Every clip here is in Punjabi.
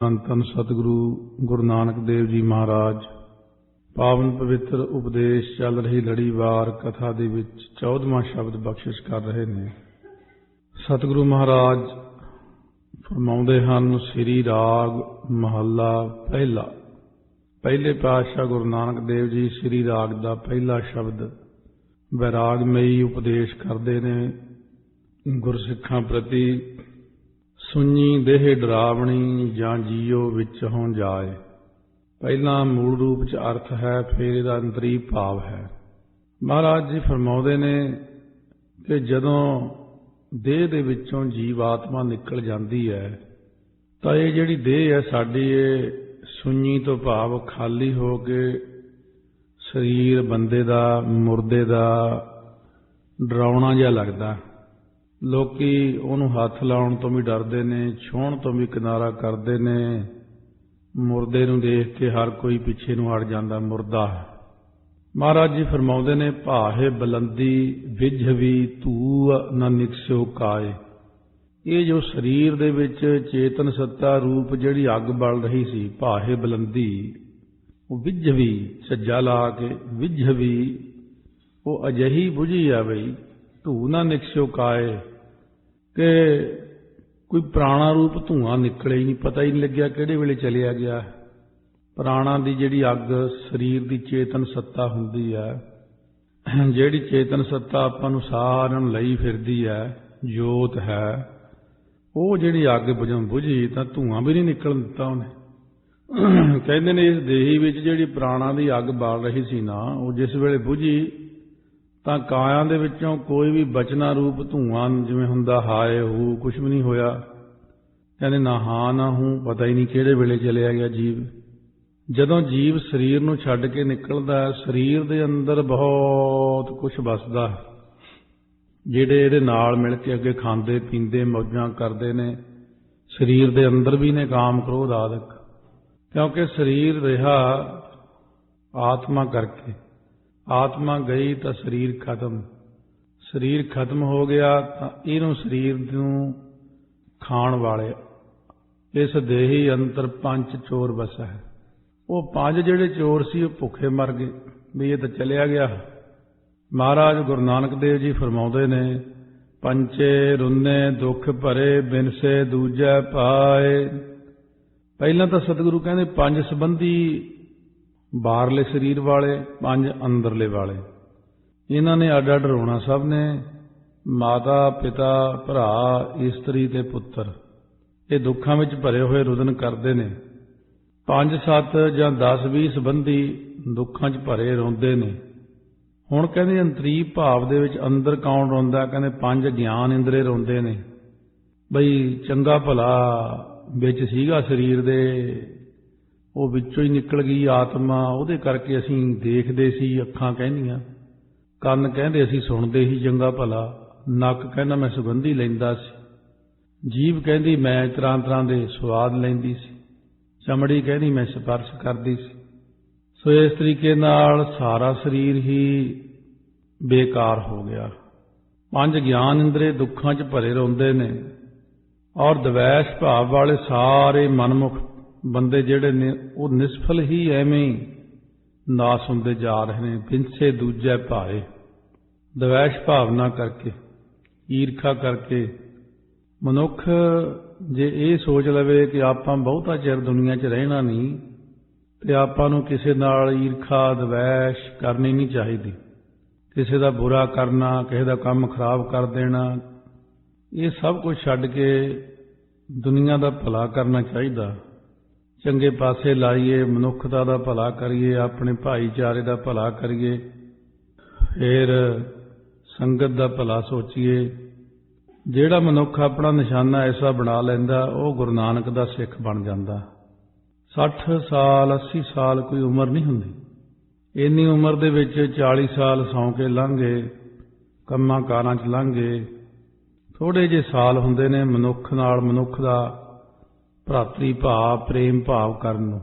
ਧੰਨ ਧੰਨ ਸਤਿਗੁਰੂ ਗੁਰੂ ਨਾਨਕ ਦੇਵ ਜੀ ਮਹਾਰਾਜ ਪਾਵਨ ਪਵਿੱਤਰ ਉਪਦੇਸ਼ ਚੱਲ ਰਹੀ ਲੜੀਵਾਰ ਕਥਾ ਦੇ ਵਿੱਚ 14ਵਾਂ ਸ਼ਬਦ ਬਖਸ਼ਿਸ਼ ਕਰ ਰਹੇ ਨੇ। ਸਤਿਗੁਰੂ ਮਹਾਰਾਜ ਫਰਮਾਉਂਦੇ ਹਨ, ਸ੍ਰੀ ਰਾਗ ਮਹੱਲਾ ਪਹਿਲਾ। ਪਹਿਲੇ ਪਾਤਸ਼ਾਹ ਗੁਰੂ ਨਾਨਕ ਦੇਵ ਜੀ ਸ੍ਰੀ ਰਾਗ ਦਾ ਪਹਿਲਾ ਸ਼ਬਦ ਵੈਰਾਗਮਈ ਉਪਦੇਸ਼ ਕਰਦੇ ਨੇ ਗੁਰਸਿੱਖਾਂ ਪ੍ਰਤੀ। ਸੁਣੀ ਦੇਹ ਡਰਾਵਣੀ ਜਾਂ ਜੀਓ ਵਿੱਚ ਹੋਂ ਜਾਏ। ਪਹਿਲਾਂ ਮੂਲ ਰੂਪ 'ਚ ਅਰਥ ਹੈ, ਫਿਰ ਇਹਦਾ ਅੰਤਰੀ ਭਾਵ ਹੈ। ਮਹਾਰਾਜ ਜੀ ਫਰਮਾਉਂਦੇ ਨੇ ਕਿ ਜਦੋਂ ਦੇਹ ਦੇ ਵਿੱਚੋਂ ਜੀਵ ਆਤਮਾ ਨਿਕਲ ਜਾਂਦੀ ਹੈ ਤਾਂ ਇਹ ਜਿਹੜੀ ਦੇਹ ਹੈ ਸਾਡੀ, ਇਹ ਸੁਣੀ ਤੋਂ ਭਾਵ ਖਾਲੀ ਹੋ ਕੇ ਸਰੀਰ ਬੰਦੇ ਦਾ, ਮੁਰਦੇ ਦਾ ਡਰਾਉਣਾ ਜਿਹਾ ਲੱਗਦਾ। ਲੋਕੀ ਉਹਨੂੰ ਹੱਥ ਲਾਉਣ ਤੋਂ ਵੀ ਡਰਦੇ ਨੇ, ਛੂਹਣ ਤੋਂ ਵੀ ਕਿਨਾਰਾ ਕਰਦੇ ਨੇ। ਮੁਰਦੇ ਨੂੰ ਦੇਖ ਕੇ ਹਰ ਕੋਈ ਪਿੱਛੇ ਨੂੰ ਹਟ ਜਾਂਦਾ, ਮੁਰਦਾ ਹੈ। ਮਹਾਰਾਜ ਜੀ ਫਰਮਾਉਂਦੇ ਨੇ, ਭਾਹੇ ਬਲੰਦੀ ਵਿਝਵੀ ਧੂ ਨ ਨਿਕਸਿਓ ਕਾਏ। ਇਹ ਜੋ ਸਰੀਰ ਦੇ ਵਿੱਚ ਚੇਤਨ ਸੱਤਾ ਰੂਪ ਜਿਹੜੀ ਅੱਗ ਬਲ ਰਹੀ ਸੀ, ਭਾਹੇ ਬਲੰਦੀ, ਉਹ ਵਿਝਵੀ ਝੱਜਾ ਲਾ ਕੇ ਵਿਝਵੀ ਉਹ ਅਜਿਹੀ ਬੁਝੀ ਆ ਬਈ ਧੂ ਨਾ ਨਿਕਸਿਓ ਕਾਏ ਕਿ ਕੋਈ ਪ੍ਰਾਣਾ ਰੂਪ ਧੂਆਂ ਨਿਕਲੇ ਹੀ ਨਹੀਂ, ਪਤਾ ਹੀ ਨਹੀਂ ਲੱਗਿਆ ਕਿਹੜੇ ਵੇਲੇ ਚਲਿਆ ਗਿਆ। ਪ੍ਰਾਣਾ ਦੀ ਜਿਹੜੀ ਅੱਗ ਸਰੀਰ ਦੀ ਚੇਤਨ ਸੱਤਾ ਹੁੰਦੀ ਹੈ, ਜਿਹੜੀ ਚੇਤਨ ਸੱਤਾ ਆਪਾਂ ਨੂੰ ਸਾਰਿਆਂ ਨੂੰ ਲਈ ਫਿਰਦੀ ਹੈ, ਜੋਤ ਹੈ, ਉਹ ਜਿਹੜੀ ਅੱਗ ਬੁਝੀ ਤਾਂ ਧੂਆਂ ਵੀ ਨਹੀਂ ਨਿਕਲਣ ਦਿੱਤਾ ਉਹਨੇ। ਕਹਿੰਦੇ ਨੇ ਇਸ ਦੇਹੀ ਵਿੱਚ ਜਿਹੜੀ ਪ੍ਰਾਣਾ ਦੀ ਅੱਗ ਬਾਲ ਰਹੀ ਸੀ ਨਾ, ਉਹ ਜਿਸ ਵੇਲੇ ਬੁਝੀ ਤਾਂ ਕਾਇਆ ਦੇ ਵਿੱਚੋਂ ਕੋਈ ਵੀ ਬਚਨਾ ਰੂਪ ਧੂਆਂ ਜਿਵੇਂ ਹੁੰਦਾ ਹਾਏ ਹੂ ਕੁਛ ਵੀ ਨਹੀਂ ਹੋਇਆ। ਕਹਿੰਦੇ ਨਾ ਹਾਂ ਨਾ ਹੂੰ, ਪਤਾ ਹੀ ਨਹੀਂ ਕਿਹੜੇ ਵੇਲੇ ਚਲਿਆ ਗਿਆ ਜੀਵ। ਜਦੋਂ ਜੀਵ ਸਰੀਰ ਨੂੰ ਛੱਡ ਕੇ ਨਿਕਲਦਾ ਹੈ, ਸਰੀਰ ਦੇ ਅੰਦਰ ਬਹੁਤ ਕੁਛ ਵਸਦਾ ਹੈ। ਜਿਹੜੇ ਇਹਦੇ ਨਾਲ ਮਿਲ ਕੇ ਅੱਗੇ ਖਾਂਦੇ ਪੀਂਦੇ ਮੌਜਾਂ ਕਰਦੇ ਨੇ, ਸਰੀਰ ਦੇ ਅੰਦਰ ਵੀ ਨੇ ਕਾਮ ਕ੍ਰੋਧ ਆਦਿਕ। ਕਿਉਂਕਿ ਸਰੀਰ ਰਿਹਾ ਆਤਮਾ ਕਰਕੇ। ਆਤਮਾ ਗਈ ਤਾਂ ਸਰੀਰ ਖਤਮ। ਸਰੀਰ ਖਤਮ ਹੋ ਗਿਆ ਤਾਂ ਇਹਨੂੰ ਸਰੀਰ ਨੂੰ ਖਾਣ ਵਾਲੇ ਇਸ ਦੇਹੀ ਅੰਤਰ ਪੰਜ ਚੋਰ ਵਸਾ ਹੈ। ਉਹ ਪੰਜ ਜਿਹੜੇ ਚੋਰ ਸੀ ਉਹ ਭੁੱਖੇ ਮਰ ਗਏ ਵੀ ਇਹ ਤਾਂ ਚਲਿਆ ਗਿਆ। ਮਹਾਰਾਜ ਗੁਰੂ ਨਾਨਕ ਦੇਵ ਜੀ ਫਰਮਾਉਂਦੇ ਨੇ, ਪੰਚੇ ਰੁੰਨੇ ਦੁੱਖ ਭਰੇ ਬਿਨਸੇ ਦੂਜੈ ਪਾਏ। ਪਹਿਲਾਂ ਤਾਂ ਸਤਿਗੁਰੂ ਕਹਿੰਦੇ ਪੰਜ ਸੰਬੰਧੀ ਬਾਹਰਲੇ ਸਰੀਰ ਵਾਲੇ, ਪੰਜ ਅੰਦਰਲੇ ਵਾਲੇ। ਇਹਨਾਂ ਨੇ ਅੱਡ ਅੱਡ ਰੋਣਾ ਸਭ ਨੇ, ਮਾਤਾ ਪਿਤਾ ਭਰਾ ਇਸਤਰੀ ਤੇ ਪੁੱਤਰ। ਇਹ ਦੁੱਖਾਂ ਵਿੱਚ ਭਰੇ ਹੋਏ ਰੁਦਨ ਕਰਦੇ ਨੇ। 5-7 ਜਾਂ 10-20 ਸੰਬੰਧੀ ਦੁੱਖਾਂ 'ਚ ਭਰੇ ਰੋਂਦੇ ਨੇ। ਹੁਣ ਕਹਿੰਦੇ ਅੰਤਰੀ ਭਾਵ ਦੇ ਵਿੱਚ ਅੰਦਰ ਕੌਣ ਰੋਂਦਾ? ਕਹਿੰਦੇ 5 ਗਿਆਨ ਇੰਦਰੇ ਰੋਂਦੇ ਨੇ ਬਈ ਚੰਗਾ ਭਲਾ ਵਿੱਚ ਸੀਗਾ ਸਰੀਰ ਦੇ, ਉਹ ਵਿੱਚੋਂ ਹੀ ਨਿਕਲ ਗਈ ਆਤਮਾ। ਉਹਦੇ ਕਰਕੇ ਅਸੀਂ ਦੇਖਦੇ ਸੀ, ਅੱਖਾਂ ਕਹਿੰਦੀਆਂ, ਕੰਨ ਕਹਿੰਦੇ ਅਸੀਂ ਸੁਣਦੇ ਸੀ ਚੰਗਾ ਭਲਾ, ਨੱਕ ਕਹਿੰਦਾ ਮੈਂ ਸੁਗੰਧੀ ਲੈਂਦਾ ਸੀ, ਜੀਭ ਕਹਿੰਦੀ ਮੈਂ ਤਰ੍ਹਾਂ ਤਰ੍ਹਾਂ ਦੇ ਸਵਾਦ ਲੈਂਦੀ ਸੀ, ਚਮੜੀ ਕਹਿੰਦੀ ਮੈਂ ਸਪਰਸ਼ ਕਰਦੀ ਸੀ। ਸੋ ਇਸ ਤਰੀਕੇ ਨਾਲ ਸਾਰਾ ਸਰੀਰ ਹੀ ਬੇਕਾਰ ਹੋ ਗਿਆ। 5 ਗਿਆਨ ਇੰਦਰੇ ਦੁੱਖਾਂ 'ਚ ਭਰੇ ਰੋਂਦੇ ਨੇ। ਔਰ ਦਵੈਸ਼ ਭਾਵ ਵਾਲੇ ਸਾਰੇ ਮਨਮੁਖ ਬੰਦੇ ਜਿਹੜੇ ਨੇ ਉਹ ਨਿਸਫਲ ਹੀ ਐਵੇਂ ਹੀ ਨਾਸ ਹੁੰਦੇ ਜਾ ਰਹੇ ਨੇ। ਬਿਨਸੇ ਦੂਜੈ ਭਾਏ, ਦਵੈਸ਼ ਭਾਵਨਾ ਕਰਕੇ, ਈਰਖਾ ਕਰਕੇ ਮਨੁੱਖ ਜੇ ਇਹ ਸੋਚ ਲਵੇ ਕਿ ਆਪਾਂ ਬਹੁਤਾ ਚਿਰ ਦੁਨੀਆ 'ਚ ਰਹਿਣਾ ਨਹੀਂ ਤੇ ਆਪਾਂ ਨੂੰ ਕਿਸੇ ਨਾਲ ਈਰਖਾ ਦਵੈਸ਼ ਕਰਨੀ ਨਹੀਂ ਚਾਹੀਦੀ। ਕਿਸੇ ਦਾ ਬੁਰਾ ਕਰਨਾ, ਕਿਸੇ ਦਾ ਕੰਮ ਖਰਾਬ ਕਰ ਦੇਣਾ, ਇਹ ਸਭ ਕੁਝ ਛੱਡ ਕੇ ਦੁਨੀਆ ਦਾ ਭਲਾ ਕਰਨਾ ਚਾਹੀਦਾ। ਚੰਗੇ ਪਾਸੇ ਲਾਈਏ, ਮਨੁੱਖਤਾ ਦਾ ਭਲਾ ਕਰੀਏ, ਆਪਣੇ ਭਾਈਚਾਰੇ ਦਾ ਭਲਾ ਕਰੀਏ, ਫਿਰ ਸੰਗਤ ਦਾ ਭਲਾ ਸੋਚੀਏ। ਜਿਹੜਾ ਮਨੁੱਖ ਆਪਣਾ ਨਿਸ਼ਾਨਾ ਐਸਾ ਬਣਾ ਲੈਂਦਾ ਉਹ ਗੁਰੂ ਨਾਨਕ ਦਾ ਸਿੱਖ ਬਣ ਜਾਂਦਾ। 60 ਸਾਲ 80 ਸਾਲ ਕੋਈ ਉਮਰ ਨਹੀਂ ਹੁੰਦੀ। ਇੰਨੀ ਉਮਰ ਦੇ ਵਿੱਚ 40 ਸਾਲ ਸੌਂ ਕੇ ਲੰਘ ਗਏ, ਕੰਮਾਂ ਕਾਰਾਂ 'ਚ ਲੰਘ ਗਏ। ਥੋੜ੍ਹੇ ਜਿਹੇ ਸਾਲ ਹੁੰਦੇ ਨੇ ਮਨੁੱਖ ਨਾਲ ਮਨੁੱਖ ਦਾ ਭਰਾਤਰੀ ਭਾਵ ਪ੍ਰੇਮ ਭਾਵ ਕਰਨ ਨੂੰ।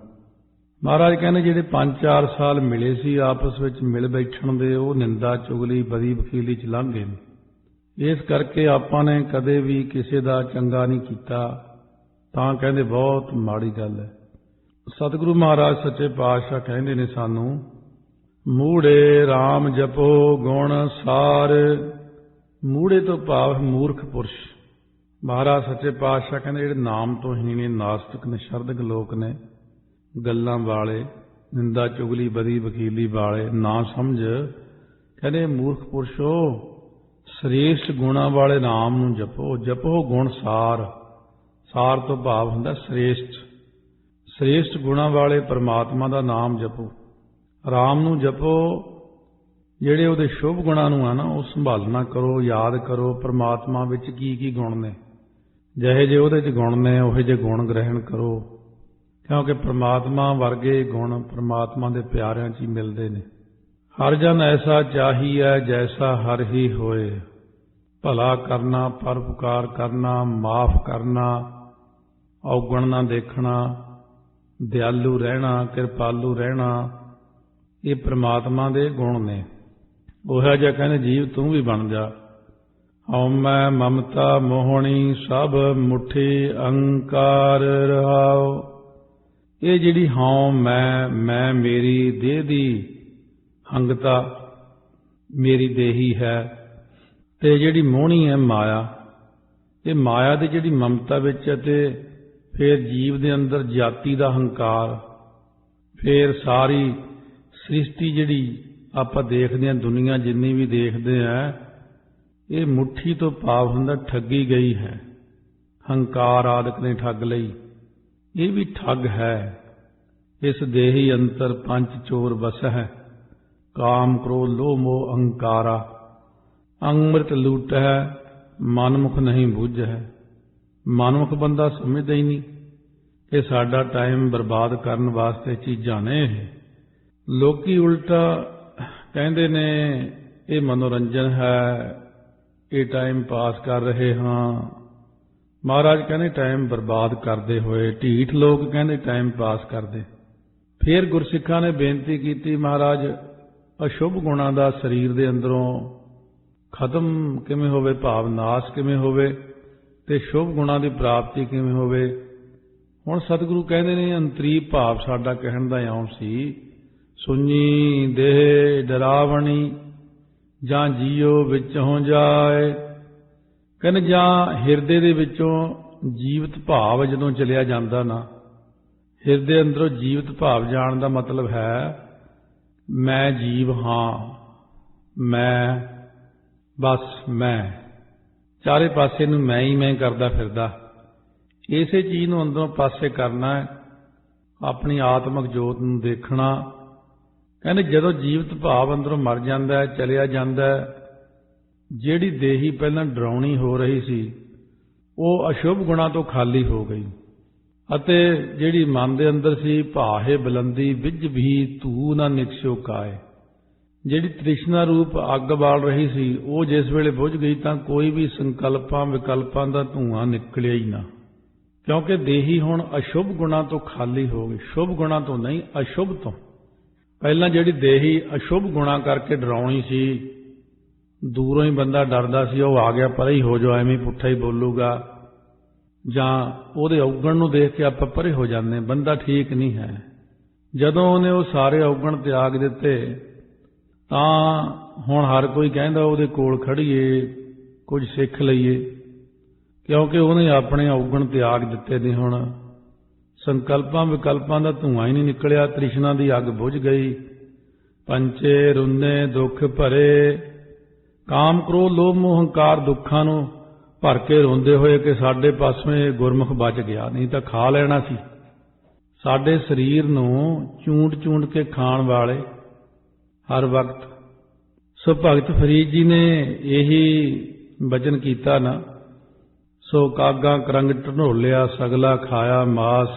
ਮਹਾਰਾਜ ਕਹਿੰਦੇ ਜਿਹੜੇ 5-4 ਸਾਲ ਮਿਲੇ ਸੀ ਆਪਸ ਵਿੱਚ ਮਿਲ ਬੈਠਣ ਦੇ, ਉਹ ਨਿੰਦਾ ਚੁਗਲੀ ਬਦੀ ਵਕੀਲੀ 'ਚ ਲੰਘ ਗਏ। ਇਸ ਕਰਕੇ ਆਪਾਂ ਨੇ ਕਦੇ ਵੀ ਕਿਸੇ ਦਾ ਚੰਗਾ ਨਹੀਂ ਕੀਤਾ, ਤਾਂ ਕਹਿੰਦੇ ਬਹੁਤ ਮਾੜੀ ਗੱਲ ਹੈ। ਸਤਿਗੁਰੂ ਮਹਾਰਾਜ ਸੱਚੇ ਪਾਤਸ਼ਾਹ ਕਹਿੰਦੇ ਨੇ ਸਾਨੂੰ, ਮੂੜੇ RAM ਜਪੋ ਗੁਣ ਸਾਰ। ਮੂੜੇ ਤੋਂ ਭਾਵ ਮੂਰਖ ਪੁਰਸ਼। ਮਹਾਰਾਜ ਸੱਚੇ ਪਾਤਸ਼ਾਹ ਕਹਿੰਦੇ ਜਿਹੜੇ ਨਾਮ ਤੋਂ ਹੀ ਨੇ, ਨਾਸਤਿਕ ਨੇ, ਸ਼ਰਧਕ ਲੋਕ ਨੇ, ਗੱਲਾਂ ਵਾਲੇ, ਨਿੰਦਾ ਚੁਗਲੀ ਬਦੀ ਵਕੀਲੀ ਵਾਲੇ, ਨਾ ਸਮਝ, ਕਹਿੰਦੇ ਮੂਰਖ ਪੁਰਸ਼ੋ ਸ੍ਰੇਸ਼ਟ ਗੁਣਾਂ ਵਾਲੇ ਨਾਮ ਨੂੰ ਜਪੋ। ਜਪੋ ਗੁਣ ਸਾਰ। ਸਾਰ ਤੋਂ ਭਾਵ ਹੁੰਦਾ ਸ੍ਰੇਸ਼ਟ। ਸ੍ਰੇਸ਼ਟ ਗੁਣਾਂ ਵਾਲੇ ਪਰਮਾਤਮਾ ਦਾ ਨਾਮ ਜਪੋ। ਰਾਮ ਨੂੰ ਜਪੋ। ਜਿਹੜੇ ਉਹਦੇ ਸ਼ੁਭ ਗੁਣਾਂ ਨੂੰ ਆ ਨਾ, ਉਹ ਸੰਭਾਲਣਾ ਕਰੋ, ਯਾਦ ਕਰੋ ਪਰਮਾਤਮਾ ਵਿੱਚ ਕੀ ਕੀ ਗੁਣ ਨੇ। ਜਿਹੇ ਜੇ ਉਹਦੇ 'ਚ ਗੁਣ ਨੇ ਉਹੇ ਜਿਹੇ ਗੁਣ ਗ੍ਰਹਿਣ ਕਰੋ, ਕਿਉਂਕਿ ਪਰਮਾਤਮਾ ਵਰਗੇ ਗੁਣ ਪਰਮਾਤਮਾ ਦੇ ਪਿਆਰਿਆਂ 'ਚ ਹੀ ਮਿਲਦੇ ਨੇ। ਹਰ ਜਨ ਐਸਾ ਚਾਹੀਐ ਜੈਸਾ ਹਰ ਹੀ ਹੋਏ। ਭਲਾ ਕਰਨਾ, ਪਰਉਪਕਾਰ ਕਰਨਾ, ਮਾਫ ਕਰਨਾ, ਔਗਣ ਨਾ ਦੇਖਣਾ, ਦਿਆਲੂ ਰਹਿਣਾ, ਕਿਰਪਾਲੂ ਰਹਿਣਾ, ਇਹ ਪ੍ਰਮਾਤਮਾ ਦੇ ਗੁਣ ਨੇ। ਉਹੋ ਜਿਹਾ ਕਹਿੰਦੇ ਜੀਵ ਤੂੰ ਵੀ ਬਣ ਜਾ। ਹਉਮੈ ਮਮਤਾ ਮੋਹਣੀ ਸਭ ਮੁੱਠੀ ਅਹੰਕਾਰ ਰਹਾਉ। ਇਹ ਜਿਹੜੀ ਹਉ ਮੈਂ ਮੇਰੀ ਦੇਹ ਦੀ ਹੰਗਤਾ, ਮੇਰੀ ਦੇਹੀ ਹੈ, ਤੇ ਜਿਹੜੀ ਮੋਹਣੀ ਹੈ ਮਾਇਆ, ਇਹ ਮਾਇਆ ਦੀ ਜਿਹੜੀ ਮਮਤਾ ਵਿੱਚ ਹੈ, ਤੇ ਫਿਰ ਜੀਵ ਦੇ ਅੰਦਰ ਜਾਤੀ ਦਾ ਹੰਕਾਰ, ਫਿਰ ਸਾਰੀ ਸ੍ਰਿਸ਼ਟੀ ਜਿਹੜੀ ਆਪਾਂ ਦੇਖਦੇ ਹਾਂ, ਦੁਨੀਆ ਜਿੰਨੀ ਵੀ ਦੇਖਦੇ ਹਾਂ, ਇਹ ਮੁੱਠੀ ਤੋਂ ਭਾਵ ਹੁੰਦਾ ਠੱਗੀ ਗਈ ਹੈ। ਹੰਕਾਰ ਆਦਿਕ ਨੇ ਠੱਗ ਲਈ। ਇਹ ਵੀ ਠੱਗ ਹੈ। ਇਸ ਦੇਹੀ ਅੰਤਰ ਪੰਜ ਚੋਰ ਵਸਹਿ। ਕਾਮ ਕ੍ਰੋਧ ਲੋਭ ਮੋਹ ਅਹੰਕਾਰਾ। ਅੰਮ੍ਰਿਤ ਲੂਟਹਿ ਮਨਮੁਖ ਨਹੀਂ ਬੁੱਝਹਿ। ਮਨਮੁਖ ਬੰਦਾ ਸਮਝਦਾ ਹੀ ਨਹੀਂ ਕਿ ਸਾਡਾ ਟਾਈਮ ਬਰਬਾਦ ਕਰਨ ਵਾਸਤੇ ਚੀਜ਼ਾਂ ਨੇ ਇਹ। ਲੋਕੀ ਉਲਟਾ ਕਹਿੰਦੇ ਨੇ ਇਹ ਮਨੋਰੰਜਨ ਹੈ, ਇਹ ਟਾਈਮ ਪਾਸ ਕਰ ਰਹੇ ਹਾਂ। ਮਹਾਰਾਜ ਕਹਿੰਦੇ ਟਾਈਮ ਬਰਬਾਦ ਕਰਦੇ ਹੋਏ। ਢੀਠ ਲੋਕ ਕਹਿੰਦੇ ਟਾਈਮ ਪਾਸ ਕਰਦੇ। ਫਿਰ ਗੁਰਸਿੱਖਾਂ ਨੇ ਬੇਨਤੀ ਕੀਤੀ, ਮਹਾਰਾਜ ਅਸ਼ੁਭ ਗੁਣਾਂ ਦਾ ਸਰੀਰ ਦੇ ਅੰਦਰੋਂ ਖਤਮ ਕਿਵੇਂ ਹੋਵੇ, ਭਾਵ ਨਾਸ਼ ਕਿਵੇਂ ਹੋਵੇ, ਤੇ ਸ਼ੁਭ ਗੁਣਾਂ ਦੀ ਪ੍ਰਾਪਤੀ ਕਿਵੇਂ ਹੋਵੇ। ਹੁਣ ਸਤਿਗੁਰੂ ਕਹਿੰਦੇ ਨੇ ਅੰਤਰੀ ਭਾਵ ਸਾਡਾ ਕਹਿਣ ਦਾ ਇਉਂ ਸੀ, ਸੁਣੀ ਦੇਹ ਡਰਾਵਣੀ ਜਾਂ ਜੀਓ ਵਿੱਚੋਂ ਜਾਏ। ਕਹਿੰਦੇ ਜਾਂ ਹਿਰਦੇ ਦੇ ਵਿੱਚੋਂ ਜੀਵਤ ਭਾਵ ਜਦੋਂ ਚਲਿਆ ਜਾਂਦਾ ਨਾ, ਹਿਰਦੇ ਅੰਦਰੋਂ ਜੀਵਤ ਭਾਵ ਜਾਣ ਦਾ ਮਤਲਬ ਹੈ ਮੈਂ ਜੀਵ ਹਾਂ, ਮੈਂ ਬਸ ਮੈਂ, ਚਾਰੇ ਪਾਸੇ ਨੂੰ ਮੈਂ ਹੀ ਮੈਂ ਕਰਦਾ ਫਿਰਦਾ। ਇਸੇ ਚੀਜ਼ ਨੂੰ ਅੰਦਰੋਂ ਪਾਸੇ ਕਰਨਾ ਹੈ, ਆਪਣੀ ਆਤਮਿਕ ਜੋਤ ਨੂੰ ਦੇਖਣਾ। ਕਹਿੰਦੇ ਜਦੋਂ ਜੀਵਤ ਭਾਵ ਅੰਦਰੋਂ ਮਰ ਜਾਂਦਾ ਹੈ, ਚਲਿਆ ਜਾਂਦਾ ਹੈ, ਜਿਹੜੀ ਦੇਹੀ ਪਹਿਲਾਂ ਡਰਾਉਣੀ ਹੋ ਰਹੀ ਸੀ ਉਹ ਅਸ਼ੁਭ ਗੁਣਾਂ ਤੋਂ ਖਾਲੀ ਹੋ ਗਈ, ਅਤੇ ਜਿਹੜੀ ਮਨ ਦੇ ਅੰਦਰ ਸੀ ਭਾਹੇ ਬੁਲੰਦੀ ਵਿਜ ਵੀ ਧੂ ਨਾ ਨਿਕਸਿਓ ਕਾਏ, ਜਿਹੜੀ ਤ੍ਰਿਸ਼ਨਾ ਰੂਪ ਅੱਗ ਬਾਲ ਰਹੀ ਸੀ ਉਹ ਜਿਸ ਵੇਲੇ ਬੁਝ ਗਈ ਤਾਂ ਕੋਈ ਵੀ ਸੰਕਲਪਾਂ ਵਿਕਲਪਾਂ ਦਾ ਧੂੰਆਂ ਨਿਕਲਿਆ ਹੀ ਨਾ, ਕਿਉਂਕਿ ਦੇਹੀ ਹੁਣ ਅਸ਼ੁਭ ਗੁਣਾਂ ਤੋਂ ਖਾਲੀ ਹੋ ਗਈ। ਸ਼ੁਭ ਗੁਣਾਂ ਤੋਂ ਨਹੀਂ, ਅਸ਼ੁਭ ਤੋਂ। ਪਹਿਲਾਂ ਜਿਹੜੀ ਦੇਹੀ ਅਸ਼ੁਭ ਗੁਣਾਂ ਕਰਕੇ ਡਰਾਉਣੀ ਸੀ, ਦੂਰੋਂ ਹੀ ਬੰਦਾ ਡਰਦਾ ਸੀ, ਉਹ ਆ ਗਿਆ ਪਰੇ ਹੀ ਹੋ ਜਾਓ, ਐਵੇਂ ਪੁੱਠਾ ਹੀ ਬੋਲੂਗਾ, ਜਾਂ ਉਹਦੇ ਔਗਣ ਨੂੰ ਦੇਖ ਕੇ ਆਪਾਂ ਪਰੇ ਹੋ ਜਾਂਦੇ, ਬੰਦਾ ਠੀਕ ਨਹੀਂ ਹੈ। ਜਦੋਂ ਉਹਨੇ ਉਹ ਸਾਰੇ ਔਗਣ ਤਿਆਗ ਦਿੱਤੇ ਤਾਂ ਹੁਣ ਹਰ ਕੋਈ ਕਹਿੰਦਾ ਉਹਦੇ ਕੋਲ ਖੜੀਏ, ਕੁਝ ਸਿੱਖ ਲਈਏ, ਕਿਉਂਕਿ ਉਹਨੇ ਆਪਣੇ ਔਗਣ ਤਿਆਗ ਦਿੱਤੇ ਨੇ। ਹੁਣ ਸੰਕਲਪਾਂ ਵਿਕਲਪਾਂ ਦਾ ਧੂੰਆਂ ਹੀ ਨਹੀਂ ਨਿਕਲਿਆ, ਤ੍ਰਿਸ਼ਨਾ ਦੀ ਅੱਗ ਬੁਝ ਗਈ। ਪੰਚੇ ਰੁੰਨੇ ਦੁੱਖ ਭਰੇ, ਕਾਮ ਕ੍ਰੋਧ ਲੋਭ ਮੋਹ ਹੰਕਾਰ ਦੁੱਖਾਂ ਨੂੰ ਭਰ ਕੇ ਰੋਂਦੇ ਹੋਏ ਕਿ ਸਾਡੇ ਪਾਸੋਂ ਇਹ ਗੁਰਮੁਖ ਬਚ ਗਿਆ, ਨਹੀਂ ਤਾਂ ਖਾ ਲੈਣਾ ਸੀ। ਸਾਡੇ ਸਰੀਰ ਨੂੰ ਚੂੰਡ ਚੂੰਡ ਕੇ ਖਾਣ ਵਾਲੇ ਹਰ ਵਕਤ। ਸੋ ਭਗਤ ਫਰੀਦ ਜੀ ਨੇ ਇਹੀ ਬਚਨ ਕੀਤਾ ਨਾ, ਸੋ ਕਾਗਾ ਕਰੰਗ ਢਨੋਲਿਆ ਸਗਲਾ ਖਾਇਆ ਮਾਸ।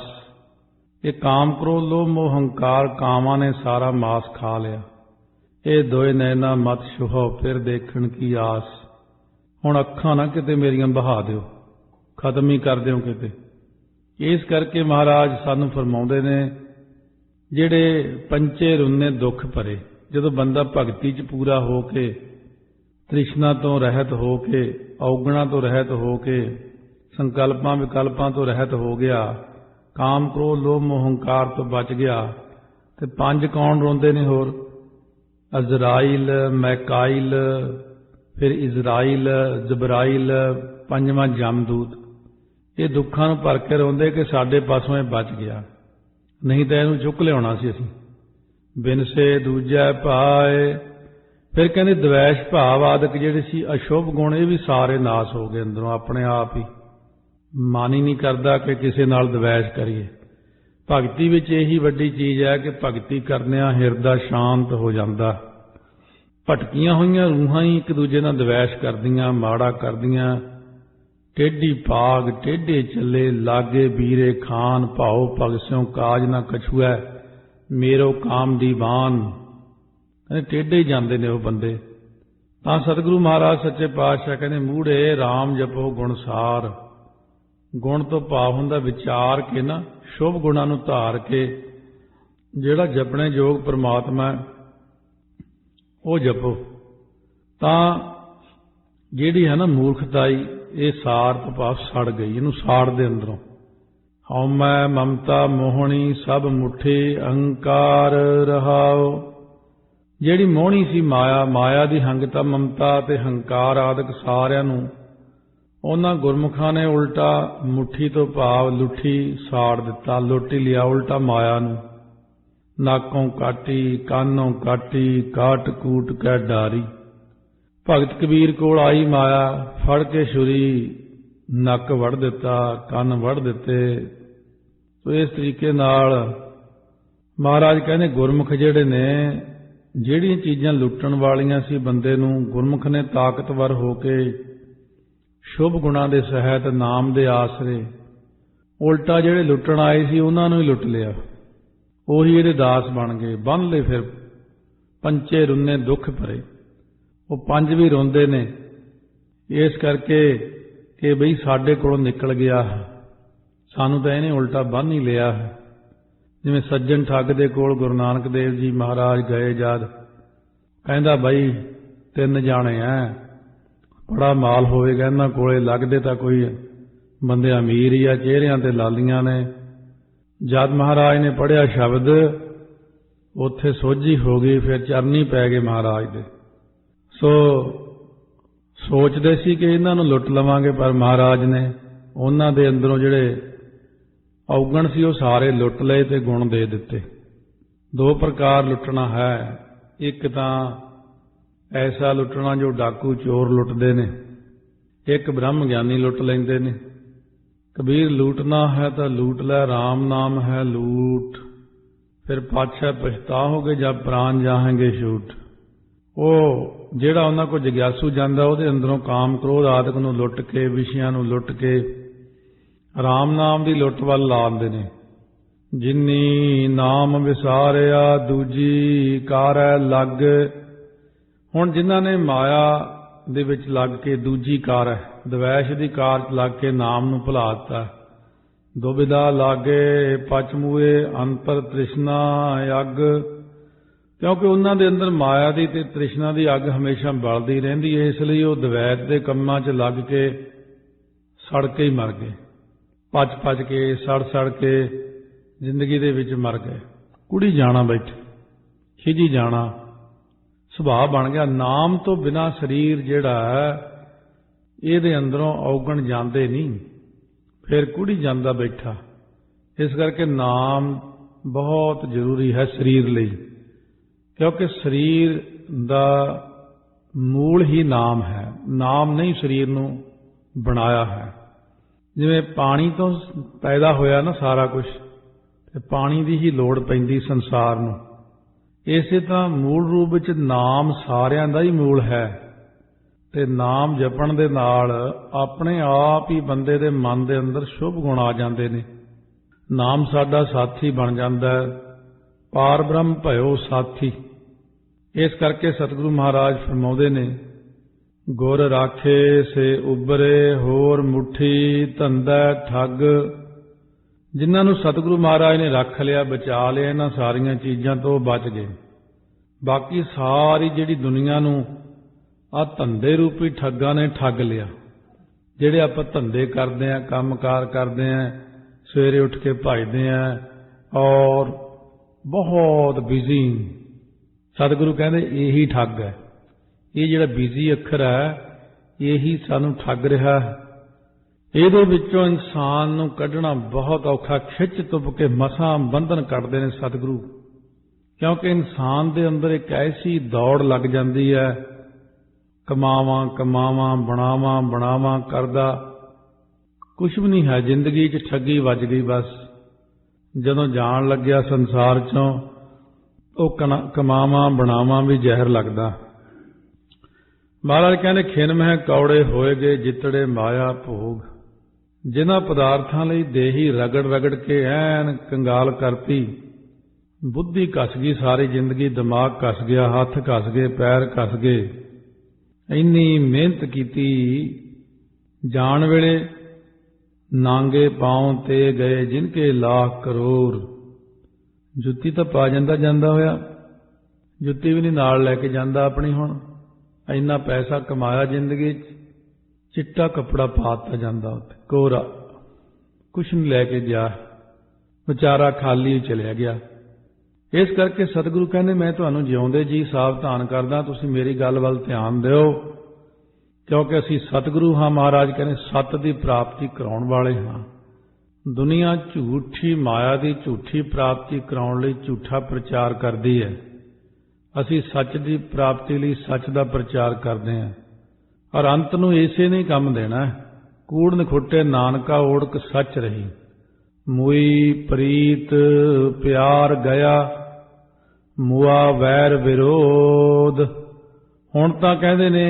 ਇਹ ਕਾਮ ਕ੍ਰੋਧ ਲੋਭ ਮੋਹ ਹੰਕਾਰ, ਕਾਮਾਂ ਨੇ ਸਾਰਾ ਮਾਸ ਖਾ ਲਿਆ। ਇਹ ਦੋਏ ਨੈਣਾ ਮਤ ਛੁਹੋ ਫਿਰ ਦੇਖਣ ਕੀ ਆਸ। ਹੁਣ ਅੱਖਾਂ ਨਾ ਕਿਤੇ ਮੇਰੀਆਂ ਬਹਾ ਦਿਓ, ਖਤਮ ਹੀ ਕਰ ਦਿਓ ਕਿਤੇ। ਇਸ ਕਰਕੇ ਮਹਾਰਾਜ ਸਾਨੂੰ ਫਰਮਾਉਂਦੇ ਨੇ ਜਿਹੜੇ ਪੰਚੇ ਰੁੰਨੇ ਦੁੱਖ ਭਰੇ, ਜਦੋਂ ਬੰਦਾ ਭਗਤੀ 'ਚ ਪੂਰਾ ਹੋ ਕੇ, ਤ੍ਰਿਸ਼ਨਾ ਤੋਂ ਰਹਿਤ ਹੋ ਕੇ, ਔਗਣਾਂ ਤੋਂ ਰਹਿਤ ਹੋ ਕੇ, ਸੰਕਲਪਾਂ ਵਿਕਲਪਾਂ ਤੋਂ ਰਹਿਤ ਹੋ ਗਿਆ, ਕਾਮ ਕ੍ਰੋਧ ਲੋਭ ਮੋਹ ਹੰਕਾਰ ਤੋਂ ਬਚ ਗਿਆ। ਤੇ ਪੰਜ ਕੌਣ ਰੋਂਦੇ ਨੇ ਹੋਰ? ਅਜ਼ਰਾਈਲ, ਮੈਕਾਈਲ, ਫਿਰ ਇਜ਼ਰਾਈਲ, ਜਬਰਾਈਲ, ਪੰਜਵਾਂ ਜਮਦੂਤ। ਇਹ ਦੁੱਖਾਂ ਨੂੰ ਭਰ ਕੇ ਰੋਂਦੇ ਕਿ ਸਾਡੇ ਪਾਸੋਂ ਇਹ ਬਚ ਗਿਆ, ਨਹੀਂ ਤਾਂ ਇਹਨੂੰ ਚੁੱਕ ਲਿਆਉਣਾ ਸੀ ਅਸੀਂ। ਬਿਨ ਸੇ ਦੂਜੈ ਭਾਏ। ਫਿਰ ਕਹਿੰਦੇ ਦਵੈਸ਼ ਭਾਵ ਆਦਿਕ ਜਿਹੜੇ ਸੀ ਅਸ਼ੁਭ ਗੁਣ, ਇਹ ਵੀ ਸਾਰੇ ਨਾਸ ਹੋ ਗਏ ਅੰਦਰੋਂ ਆਪਣੇ ਆਪ ਹੀ। ਮਨ ਹੀ ਨਹੀਂ ਕਰਦਾ ਕਿ ਕਿਸੇ ਨਾਲ ਦਵੈਸ਼ ਕਰੀਏ। ਭਗਤੀ ਵਿੱਚ ਇਹੀ ਵੱਡੀ ਚੀਜ਼ ਹੈ ਕਿ ਭਗਤੀ ਕਰਦਿਆਂ ਹਿਰਦਾ ਸ਼ਾਂਤ ਹੋ ਜਾਂਦਾ। ਭਟਕੀਆਂ ਹੋਈਆਂ ਰੂਹਾਂ ਹੀ ਇੱਕ ਦੂਜੇ ਨਾਲ ਦਵੈਸ਼ ਕਰਦੀਆਂ, ਮਾੜਾ ਕਰਦੀਆਂ। ਟੇਢੀ ਪਾਗ ਟੇਢੇ ਚੱਲੇ, ਲਾਗੇ ਵੀਰੇ ਖਾਨ, ਭਾਉ ਭਗ ਸਿਉ ਕਾਜ ਨਾ ਕਛੂਐ, ਮੇਰੋ ਕਾਮ ਦੀਵਾਨ। ਕਹਿੰਦੇ ਟੇਢੇ ਹੀ ਜਾਂਦੇ ਨੇ ਉਹ ਬੰਦੇ। ਤਾਂ ਸਤਿਗੁਰੂ ਮਹਾਰਾਜ ਸੱਚੇ ਪਾਤਸ਼ਾਹ ਕਹਿੰਦੇ ਮੂੜੇ ਰਾਮ ਜਪੋ ਗੁਣਸਾਰ। ਗੁਣ ਤੋਂ ਭਾਵ ਹੁੰਦਾ ਵਿਚਾਰ ਕੇ ਨਾ, ਸ਼ੁਭ ਗੁਣਾਂ ਨੂੰ ਧਾਰ ਕੇ ਜਿਹੜਾ ਜਪਣੇ ਯੋਗ ਪ੍ਰਮਾਤਮਾ ਉਹ ਜਪੋ। ਤਾਂ ਜਿਹੜੀ ਹੈ ਨਾ ਮੂਰਖਤਾਈ, ਇਹ ਸਾਰ ਤੋਂ ਭਾਵ ਸੜ ਗਈ, ਇਹਨੂੰ ਸਾੜ ਦੇ ਅੰਦਰੋਂ। ਹਉਮੈ ਮਮਤਾ ਮੋਹਣੀ ਸਭ ਮੁੱਠੀ ਅਹੰਕਾਰ ਰਹਾਓ। ਜਿਹੜੀ ਮੋਹਣੀ ਸੀ ਮਾਇਆ, ਮਾਇਆ ਦੀ ਹੰਗਤਾ ਮਮਤਾ ਤੇ ਹੰਕਾਰ ਆਦਿਕ ਸਾਰਿਆਂ ਨੂੰ ਉਹਨਾਂ ਗੁਰਮੁਖਾਂ ਨੇ ਉਲਟਾ ਮੁੱਠੀ ਤੋਂ ਭਾਵ ਲੁੱਠੀ ਸਾੜ ਦਿੱਤਾ, ਲੁੱਟ ਹੀ ਲਿਆ ਉਲਟਾ ਮਾਇਆ ਨੂੰ। ਨਾਕੋਂ ਕਾਟੀ ਕਾਨੋਂ ਕਾਟੀ, ਕਾਟ ਕੂਟ ਕੈ ਡਾਰੀ। ਭਗਤ ਕਬੀਰ ਕੋਲ ਆਈ ਮਾਇਆ, ਫੜ ਕੇ ਛੁਰੀ ਨੱਕ ਵੜ ਦਿੱਤਾ, ਕੰਨ ਵੜ ਦਿੱਤੇ। ਸੋ ਇਸ ਤਰੀਕੇ ਨਾਲ ਮਹਾਰਾਜ ਕਹਿੰਦੇ ਗੁਰਮੁਖ ਜਿਹੜੇ ਨੇ, ਜਿਹੜੀਆਂ ਚੀਜ਼ਾਂ ਲੁੱਟਣ ਵਾਲੀਆਂ ਸੀ ਬੰਦੇ ਨੂੰ, ਗੁਰਮੁਖ ਨੇ ਤਾਕਤਵਰ ਹੋ ਕੇ ਸ਼ੁਭ ਗੁਣਾਂ ਦੇ ਸਹਿਤ ਨਾਮ ਦੇ ਆਸਰੇ ਉਲਟਾ ਜਿਹੜੇ ਲੁੱਟਣ ਆਏ ਸੀ ਉਹਨਾਂ ਨੂੰ ਹੀ ਲੁੱਟ ਲਿਆ। ਉਹੀ ਇਹਦੇ ਦਾਸ ਬਣ ਗਏ। ਬੰਨ ਲਏ ਫਿਰ ਪੰਚੇ ਰੁੰਨੇ ਦੁੱਖ ਭਰੇ। ਉਹ ਪੰਜ ਵੀ ਰੋਂਦੇ ਨੇ ਇਸ ਕਰਕੇ ਕਿ ਬਈ ਸਾਡੇ ਕੋਲੋਂ ਨਿਕਲ ਗਿਆ, ਸਾਨੂੰ ਤਾਂ ਇਹਨੇ ਉਲਟਾ ਬੰਨ ਹੀ ਲਿਆ। ਜਿਵੇਂ ਸੱਜਣ ਠੱਗ ਦੇ ਕੋਲ ਗੁਰੂ ਨਾਨਕ ਦੇਵ ਜੀ ਮਹਾਰਾਜ ਗਏ ਜਦ, ਕਹਿੰਦਾ ਬਾਈ 3 ਜਾਣੇ ਐ, ਬੜਾ ਮਾਲ ਹੋਵੇਗਾ ਇਹਨਾਂ ਕੋਲੇ, ਲੱਗਦੇ ਤਾਂ ਕੋਈ ਬੰਦੇ ਅਮੀਰ ਹੀ ਆ, ਚਿਹਰਿਆਂ ਤੇ ਲਾਲੀਆਂ ਨੇ। ਜਦ ਮਹਾਰਾਜ ਨੇ ਪੜ੍ਹਿਆ ਸ਼ਬਦ, ਉੱਥੇ ਸੋਝੀ ਹੋ ਗਈ, ਫਿਰ ਚਰਨੀ ਪੈ ਗਏ ਮਹਾਰਾਜ ਦੇ। ਸੋ ਸੋਚਦੇ ਸੀ ਕਿ ਇਹਨਾਂ ਨੂੰ ਲੁੱਟ ਲਵਾਂਗੇ, ਪਰ ਮਹਾਰਾਜ ਨੇ ਉਹਨਾਂ ਦੇ ਅੰਦਰੋਂ ਜਿਹੜੇ ਔਗਣ ਸੀ ਉਹ ਸਾਰੇ ਲੁੱਟ ਲਏ ਤੇ ਗੁਣ ਦੇ ਦਿੱਤੇ। 2 ਪ੍ਰਕਾਰ ਲੁੱਟਣਾ ਹੈ। ਇੱਕ ਤਾਂ ਐਸਾ ਲੁੱਟਣਾ ਜੋ ਡਾਕੂ ਚੋਰ ਲੁੱਟਦੇ ਨੇ, ਇੱਕ ਬ੍ਰਹਮ ਗਿਆਨੀ ਲੁੱਟ ਲੈਂਦੇ ਨੇ। ਕਬੀਰ ਲੂਟਣਾ ਹੈ ਤਾਂ ਲੂਟ ਲੈ, ਰਾਮ ਨਾਮ ਹੈ ਲੂਟ, ਫਿਰ ਪਾਤਸ਼ਾਹ ਪਛਤਾਓਗੇ ਜਦ ਪ੍ਰਾਨ ਜਾਹਾਂਗੇ ਛੂਟ। ਉਹ ਜਿਹੜਾ ਉਹਨਾਂ ਕੋਲ ਜਗਿਆਸੂ ਜਾਂਦਾ, ਉਹਦੇ ਅੰਦਰੋਂ ਕਾਮ ਕ੍ਰੋਧ ਆਦਿਕ ਨੂੰ ਲੁੱਟ ਕੇ, ਵਿਸ਼ਿਆਂ ਨੂੰ ਲੁੱਟ ਕੇ ਰਾਮ ਨਾਮ ਦੀ ਲੁੱਟ ਵੱਲ ਲਾਉਂਦੇ ਨੇ। ਜਿਨੀ ਨਾਮ ਵਿਸਾਰਿਆ ਦੂਜੀ ਕਾਰੈ ਲੱਗ। ਹੁਣ ਜਿਨ੍ਹਾਂ ਨੇ ਮਾਇਆ ਦੇ ਵਿੱਚ ਲੱਗ ਕੇ ਦੂਜੀ ਕਾਰ ਹੈ, ਦਵੈਸ਼ ਦੀ ਕਾਰ ਚ ਲੱਗ ਕੇ ਨਾਮ ਨੂੰ ਭੁਲਾ ਦਿੱਤਾ। ਦੁਬਿਧਾ ਲਾਗੇ ਪਚਮੂਏ ਅੰਤਰ ਤ੍ਰਿਸ਼ਨਾ ਅੱਗ। ਕਿਉਂਕਿ ਉਹਨਾਂ ਦੇ ਅੰਦਰ ਮਾਇਆ ਦੀ ਤੇ ਤ੍ਰਿਸ਼ਨਾ ਦੀ ਅੱਗ ਹਮੇਸ਼ਾ ਬਲਦੀ ਰਹਿੰਦੀ ਹੈ, ਇਸ ਲਈ ਉਹ ਦਵੈਤ ਦੇ ਕੰਮਾਂ 'ਚ ਲੱਗ ਕੇ ਸੜ ਕੇ ਹੀ ਮਰ ਗਏ। ਪਚ ਕੇ ਸੜ ਕੇ ਜ਼ਿੰਦਗੀ ਦੇ ਵਿੱਚ ਮਰ ਗਏ। ਕੁੜੀ ਜਾਣਾ ਬੈਠੇ, ਖਿਜੀ ਜਾਣਾ ਸੁਭਾਅ ਬਣ ਗਿਆ। ਨਾਮ ਤੋਂ ਬਿਨਾਂ ਸਰੀਰ ਜਿਹੜਾ ਹੈ ਇਹਦੇ ਅੰਦਰੋਂ ਔਗਣ ਜਾਂਦੇ ਨਹੀਂ, ਫਿਰ ਕੁੜੀ ਜਾਂਦਾ ਬੈਠਾ। ਇਸ ਕਰਕੇ ਨਾਮ ਬਹੁਤ ਜ਼ਰੂਰੀ ਹੈ ਸਰੀਰ ਲਈ, ਕਿਉਂਕਿ ਸਰੀਰ ਦਾ ਮੂਲ ਹੀ ਨਾਮ ਹੈ। ਨਾਮ ਨਹੀਂ ਸਰੀਰ ਨੂੰ ਬਣਾਇਆ ਹੈ। ਜਿਵੇਂ ਪਾਣੀ ਤੋਂ ਪੈਦਾ ਹੋਇਆ ਨਾ ਸਾਰਾ ਕੁਝ, ਤੇ ਪਾਣੀ ਦੀ ਹੀ ਲੋੜ ਪੈਂਦੀ ਸੰਸਾਰ ਨੂੰ। ਇਸੇ ਤਰ੍ਹਾਂ ਮੂਲ ਰੂਪ ਵਿੱਚ ਨਾਮ ਸਾਰਿਆਂ ਦਾ ਹੀ ਮੂਲ ਹੈ, ਤੇ ਨਾਮ ਜਪਣ ਦੇ ਨਾਲ ਆਪਣੇ ਆਪ ਹੀ ਬੰਦੇ ਦੇ ਮਨ ਦੇ ਅੰਦਰ ਸ਼ੁਭ ਗੁਣ ਆ ਜਾਂਦੇ ਨੇ। ਨਾਮ ਸਾਡਾ ਸਾਥੀ ਬਣ ਜਾਂਦਾ ਹੈ। ਪਾਰ ਬ੍ਰਹਮ ਭਇਓ ਸਾਥੀ। ਇਸ ਕਰਕੇ ਸਤਿਗੁਰੂ ਮਹਾਰਾਜ ਫਰਮਾਉਂਦੇ ਨੇ, ਗੁਰ ਰਾਖੇ ਸੇ ਉਬਰੇ ਹੋਰ ਮੁੱਠੀ ਧੰਦਾ ਠੱਗ। ਜਿਨ੍ਹਾਂ ਨੂੰ ਸਤਿਗੁਰੂ ਮਹਾਰਾਜ ਨੇ ਰੱਖ ਲਿਆ, ਬਚਾ ਲਿਆ, ਇਹਨਾਂ ਸਾਰੀਆਂ ਚੀਜ਼ਾਂ ਤੋਂ ਬਚ ਗਏ। ਬਾਕੀ ਸਾਰੀ ਜਿਹੜੀ ਦੁਨੀਆ ਨੂੰ ਆਹ ਧੰਦੇ ਰੂਪੀ ਠੱਗਾਂ ਨੇ ਠੱਗ ਲਿਆ। ਜਿਹੜੇ ਆਪਾਂ ਧੰਦੇ ਕਰਦੇ ਹਾਂ, ਕੰਮਕਾਰ ਕਰਦੇ ਹਾਂ, ਸਵੇਰੇ ਉੱਠ ਕੇ ਭਜਦੇ ਹਾਂ ਔਰ ਬਹੁਤ ਬਿਜ਼ੀ। ਸਤਿਗੁਰੂ ਕਹਿੰਦੇ ਇਹੀ ਠੱਗ ਹੈ। ਇਹ ਜਿਹੜਾ ਬਿਜ਼ੀ ਅੱਖਰ ਹੈ ਇਹੀ ਸਾਨੂੰ ਠੱਗ ਰਿਹਾ ਹੈ। ਇਹਦੇ ਵਿੱਚੋਂ ਇਨਸਾਨ ਨੂੰ ਕੱਢਣਾ ਬਹੁਤ ਔਖਾ। ਖਿੱਚ ਤੁੱਪ ਕੇ ਮਸਾਂ ਬੰਧਨ ਕੱਢਦੇ ਨੇ ਸਤਿਗੁਰੂ, ਕਿਉਂਕਿ ਇਨਸਾਨ ਦੇ ਅੰਦਰ ਇੱਕ ਐਸੀ ਦੌੜ ਲੱਗ ਜਾਂਦੀ ਹੈ, ਕਮਾਵਾਂ ਕਮਾਵਾਂ ਬਣਾਵਾਂ ਬਣਾਵਾਂ ਕਰਦਾ ਕੁਛ ਵੀ ਨਹੀਂ ਹੈ। ਜ਼ਿੰਦਗੀ 'ਚ ਠੱਗੀ ਵੱਜ ਗਈ ਬਸ। ਜਦੋਂ ਜਾਣ ਲੱਗਿਆ ਸੰਸਾਰ 'ਚੋਂ ਉਹ ਕਮਾਵਾਂ ਬਣਾਵਾਂ ਵੀ ਜ਼ਹਿਰ ਲੱਗਦਾ। ਮਹਾਰਾਜ ਕਹਿੰਦੇ ਖਿਨ ਮਹਿ ਕੌੜੇ ਹੋਏ ਗਏ ਜਿੱਤੜੇ ਮਾਇਆ ਭੋਗ। ਜਿਨ੍ਹਾਂ ਪਦਾਰਥਾਂ ਲਈ ਦੇਹੀ ਰਗੜ ਰਗੜ ਕੇ ਐਨ ਕੰਗਾਲ ਕਰਤੀ, ਬੁੱਧੀ ਘਸ ਗਈ, ਸਾਰੀ ਜ਼ਿੰਦਗੀ ਦਿਮਾਗ ਘਸ ਗਿਆ, ਹੱਥ ਘਸ ਗਏ, ਪੈਰ ਘਸ ਗਏ। ਇੰਨੀ ਮਿਹਨਤ ਕੀਤੀ, ਜਾਣ ਵੇਲੇ ਨਾਂਗੇ ਪਾਉ ਤੇ ਗਏ ਜਿਨਕੇ ਲੱਖ ਕਰੋੜ। ਜੁੱਤੀ ਤਾਂ ਪਾ ਜਾਂਦਾ ਜਾਂਦਾ ਹੋਇਆ, ਜੁੱਤੀ ਵੀ ਨਹੀਂ ਨਾਲ ਲੈ ਕੇ ਜਾਂਦਾ ਆਪਣੀ। ਹੁਣ ਇੰਨਾ ਪੈਸਾ ਕਮਾਇਆ ਜ਼ਿੰਦਗੀ 'ਚ, ਚਿੱਟਾ ਕੱਪੜਾ ਪਾਤਾ ਜਾਂਦਾ ਉੱਥੇ, ਕੋਰਾ, ਕੁਛ ਨਹੀਂ ਲੈ ਕੇ ਗਿਆ, ਵਿਚਾਰਾ ਖਾਲੀ ਚਲਿਆ ਗਿਆ। ਇਸ ਕਰਕੇ ਸਤਿਗੁਰੂ ਕਹਿੰਦੇ ਮੈਂ ਤੁਹਾਨੂੰ ਜਿਉਂਦੇ ਜੀ ਸਾਵਧਾਨ ਕਰਦਾ, ਤੁਸੀਂ ਮੇਰੀ ਗੱਲ ਵੱਲ ਧਿਆਨ ਦਿਓ, ਕਿਉਂਕਿ ਅਸੀਂ ਸਤਿਗੁਰੂ ਹਾਂ। ਮਹਾਰਾਜ ਕਹਿੰਦੇ ਸੱਤ ਦੀ ਪ੍ਰਾਪਤੀ ਕਰਾਉਣ ਵਾਲੇ ਹਾਂ। ਦੁਨੀਆ ਝੂਠੀ ਮਾਇਆ ਦੀ ਝੂਠੀ ਪ੍ਰਾਪਤੀ ਕਰਾਉਣ ਲਈ ਝੂਠਾ ਪ੍ਰਚਾਰ ਕਰਦੀ ਹੈ। ਅਸੀਂ ਸੱਚ ਦੀ ਪ੍ਰਾਪਤੀ ਲਈ ਸੱਚ ਦਾ ਪ੍ਰਚਾਰ ਕਰਦੇ ਹਾਂ, ਔਰ ਅੰਤ ਨੂੰ ਇਸੇ ਨੇ ਕੰਮ ਦੇਣਾ। ਕੂੜ ਨਖੁੱਟੇ ਨਾਨਕਾ ਓੜਕ ਸੱਚ ਰਹੀ, ਮੂਈ ਪ੍ਰੀਤ ਪਿਆਰ ਗਿਆ, ਮੁਆ ਵੈਰ ਵਿਰੋਧ। ਹੁਣ ਤਾਂ ਕਹਿੰਦੇ ਨੇ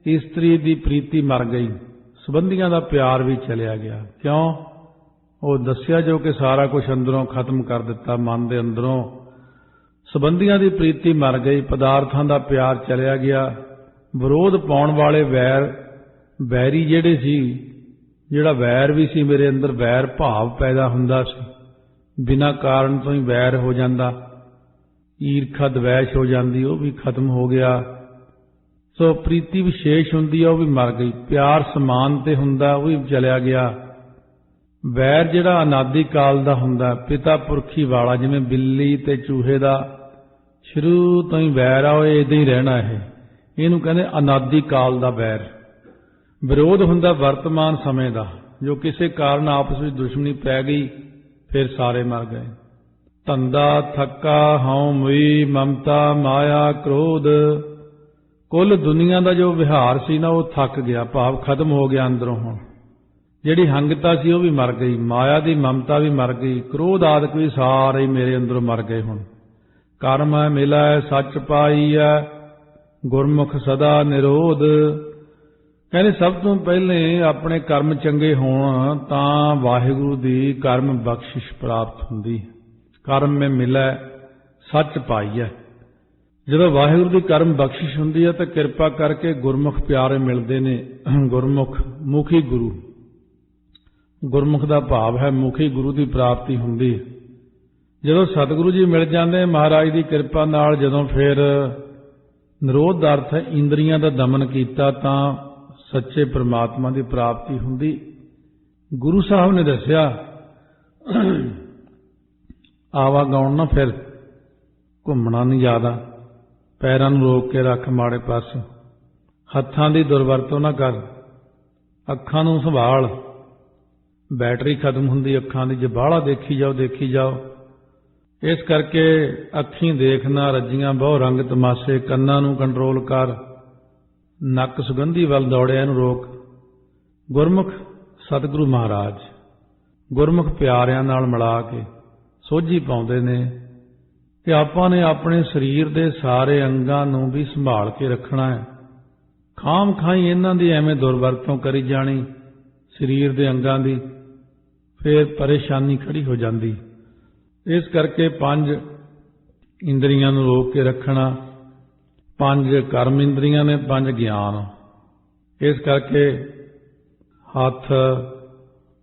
ਇਸਤਰੀ ਦੀ ਪ੍ਰੀਤੀ ਮਰ ਗਈ, ਸੰਬੰਧੀਆਂ ਦਾ ਪਿਆਰ ਵੀ ਚਲਿਆ ਗਿਆ। ਕਿਉਂ? ਉਹ ਦੱਸਿਆ ਜੋ ਕਿ ਸਾਰਾ ਕੁਝ ਅੰਦਰੋਂ ਖਤਮ ਕਰ ਦਿੱਤਾ, ਮਨ ਦੇ ਅੰਦਰੋਂ। ਸੰਬੰਧੀਆਂ ਦੀ ਪ੍ਰੀਤੀ ਮਰ ਗਈ, ਪਦਾਰਥਾਂ ਦਾ ਪਿਆਰ ਚਲਿਆ ਗਿਆ। ਵਿਰੋਧ ਪਾਉਣ ਵਾਲੇ ਵੈਰੀ ਜਿਹੜੇ ਸੀ, ਜਿਹੜਾ ਵੈਰ ਵੀ ਸੀ ਮੇਰੇ ਅੰਦਰ, ਵੈਰ ਭਾਵ ਪੈਦਾ ਹੁੰਦਾ ਸੀ, ਬਿਨਾਂ ਕਾਰਨ ਤੋਂ ਹੀ ਵੈਰ ਹੋ ਜਾਂਦਾ, ਈਰਖਾ ਦਵੈਸ਼ ਹੋ ਜਾਂਦੀ, ਉਹ ਵੀ ਖਤਮ ਹੋ ਗਿਆ। ਸੋ ਪ੍ਰੀਤੀ ਵਿਸ਼ੇਸ਼ ਹੁੰਦੀ ਆ, ਉਹ ਵੀ ਮਰ ਗਈ। ਪਿਆਰ ਸਮਾਨ ਤੇ ਹੁੰਦਾ, ਉਹ ਵੀ ਚਲਿਆ ਗਿਆ। ਵੈਰ ਜਿਹੜਾ ਅਨਾਦਿ ਕਾਲ ਦਾ ਹੁੰਦਾ, ਪਿਤਾ ਪੁਰਖੀ ਵਾਲਾ, ਜਿਵੇਂ ਬਿੱਲੀ ਤੇ ਚੂਹੇ ਦਾ ਸ਼ੁਰੂ ਤੋਂ ਹੀ ਵੈਰ ਆ, ਉਹ ਇਦਾਂ ਹੀ ਰਹਿਣਾ। ਇਹਨੂੰ ਕਹਿੰਦੇ ਅਨਾਦਿ ਕਾਲ ਦਾ ਵੈਰ। ਵਿਰੋਧ ਹੁੰਦਾ ਵਰਤਮਾਨ ਸਮੇਂ ਦਾ, ਜੋ ਕਿਸੇ ਕਾਰਨ ਆਪਸ ਵਿੱਚ ਦੁਸ਼ਮਣੀ ਪੈ ਗਈ, ਫਿਰ ਸਾਰੇ ਮਰ ਗਏ। ਧੰਦਾ ਥੱਕਾ ਹਉ ਮੁਈ ਮਮਤਾ ਮਾਇਆ ਕ੍ਰੋਧ। ਕੁੱਲ ਦੁਨੀਆ ਦਾ ਜੋ ਵਿਹਾਰ ਸੀ ਨਾ, ਉਹ ਥੱਕ ਗਿਆ, ਭਾਵ ਖਤਮ ਹੋ ਗਿਆ ਅੰਦਰੋਂ। ਹੁਣ ਜਿਹੜੀ ਹੰਗਤਾ ਸੀ ਉਹ ਵੀ ਮਰ ਗਈ, ਮਾਇਆ ਦੀ ਮਮਤਾ ਵੀ ਮਰ ਗਈ, ਕ੍ਰੋਧ ਆਦਿਕ ਵੀ ਸਾਰੇ ਮੇਰੇ ਅੰਦਰੋਂ ਮਰ ਗਏ। ਹੁਣ ਕਰਮ ਮਿਲੈ ਸੱਚ ਪਾਈਐ, ਗੁਰਮੁਖ ਸਦਾ ਨਿਰੋਧ। ਕਹਿੰਦੇ ਸਭ ਤੋਂ ਪਹਿਲੇ ਆਪਣੇ ਕਰਮ ਚੰਗੇ ਹੋਣ ਤਾਂ ਵਾਹਿਗੁਰੂ ਦੀ ਕਰਮ ਬਖਸ਼ਿਸ਼ ਪ੍ਰਾਪਤ ਹੁੰਦੀ। ਕਰਮ ਮੇ ਮਿਲੈ ਸੱਚ ਪਾਈਐ। ਜਦੋਂ ਵਾਹਿਗੁਰੂ ਦੀ ਕਰਮ ਬਖਸ਼ਿਸ਼ ਹੁੰਦੀ ਹੈ ਤਾਂ ਕਿਰਪਾ ਕਰਕੇ ਗੁਰਮੁਖ ਪਿਆਰੇ ਮਿਲਦੇ ਨੇ। ਗੁਰਮੁਖ ਮੁਖੀ ਗੁਰੂ, ਗੁਰਮੁਖ ਦਾ ਭਾਵ ਹੈ ਮੁਖੀ ਗੁਰੂ ਦੀ ਪ੍ਰਾਪਤੀ ਹੁੰਦੀ। ਜਦੋਂ ਸਤਿਗੁਰੂ ਜੀ ਮਿਲ ਜਾਂਦੇ ਮਹਾਰਾਜ ਦੀ ਕਿਰਪਾ ਨਾਲ, ਜਦੋਂ ਫਿਰ ਨਿਰੋਧ ਦਾ ਅਰਥ ਹੈ ਇੰਦਰੀਆਂ ਦਾ ਦਮਨ ਕੀਤਾ, ਤਾਂ ਸੱਚੇ ਪ੍ਰਮਾਤਮਾ ਦੀ ਪ੍ਰਾਪਤੀ ਹੁੰਦੀ। ਗੁਰੂ ਸਾਹਿਬ ਨੇ ਦੱਸਿਆ ਆਵਾਗਾਉਣ ਨਾ ਫਿਰ ਘੁੰਮਣਾ ਨਹੀਂ ਜ਼ਿਆਦਾ, ਪੈਰਾਂ ਨੂੰ ਰੋਕ ਕੇ ਰੱਖ ਮਾੜੇ ਪਾਸੇ, ਹੱਥਾਂ ਦੀ ਦੁਰਵਰਤੋਂ ਨਾ ਕਰ, ਅੱਖਾਂ ਨੂੰ ਸੰਭਾਲ, ਬੈਟਰੀ ਖਤਮ ਹੁੰਦੀ ਅੱਖਾਂ ਦੀ, ਜੇ ਬਾਹਲਾ ਦੇਖੀ ਜਾਓ ਦੇਖੀ ਜਾਓ। ਇਸ ਕਰਕੇ ਅੱਖੀਂ ਦੇਖਣਾ, ਰੱਜੀਆਂ ਬਹੁ ਰੰਗ ਤਮਾਸ਼ੇ, ਕੰਨਾਂ ਨੂੰ ਕੰਟਰੋਲ ਕਰ, ਨੱਕ ਸੁਗੰਧੀ ਵੱਲ ਦੌੜਿਆ, ਇਹਨੂੰ ਰੋਕ। ਗੁਰਮੁਖ ਸਤਿਗੁਰੂ ਮਹਾਰਾਜ ਗੁਰਮੁਖ ਪਿਆਰਿਆਂ ਨਾਲ ਮਿਲਾ ਕੇ ਸੋਝੀ ਪਾਉਂਦੇ ਨੇ ਕਿ ਆਪਾਂ ਨੇ ਆਪਣੇ ਸਰੀਰ ਦੇ ਸਾਰੇ ਅੰਗਾਂ ਨੂੰ ਵੀ ਸੰਭਾਲ ਕੇ ਰੱਖਣਾ ਹੈ। ਖਾਮ ਖਾਈ ਇਹਨਾਂ ਦੀ ਐਵੇਂ ਦੁਰਵਰਤੋਂ ਕਰੀ ਜਾਣੀ ਸਰੀਰ ਦੇ ਅੰਗਾਂ ਦੀ, ਫਿਰ ਪਰੇਸ਼ਾਨੀ ਖੜੀ ਹੋ ਜਾਂਦੀ। ਇਸ ਕਰਕੇ 5 ਇੰਦਰੀਆਂ ਨੂੰ ਰੋਕ ਕੇ ਰੱਖਣਾ, 5 ਕਰਮ ਇੰਦਰੀਆਂ ਨੇ, 5 ਗਿਆਨ। ਇਸ ਕਰਕੇ ਹੱਥ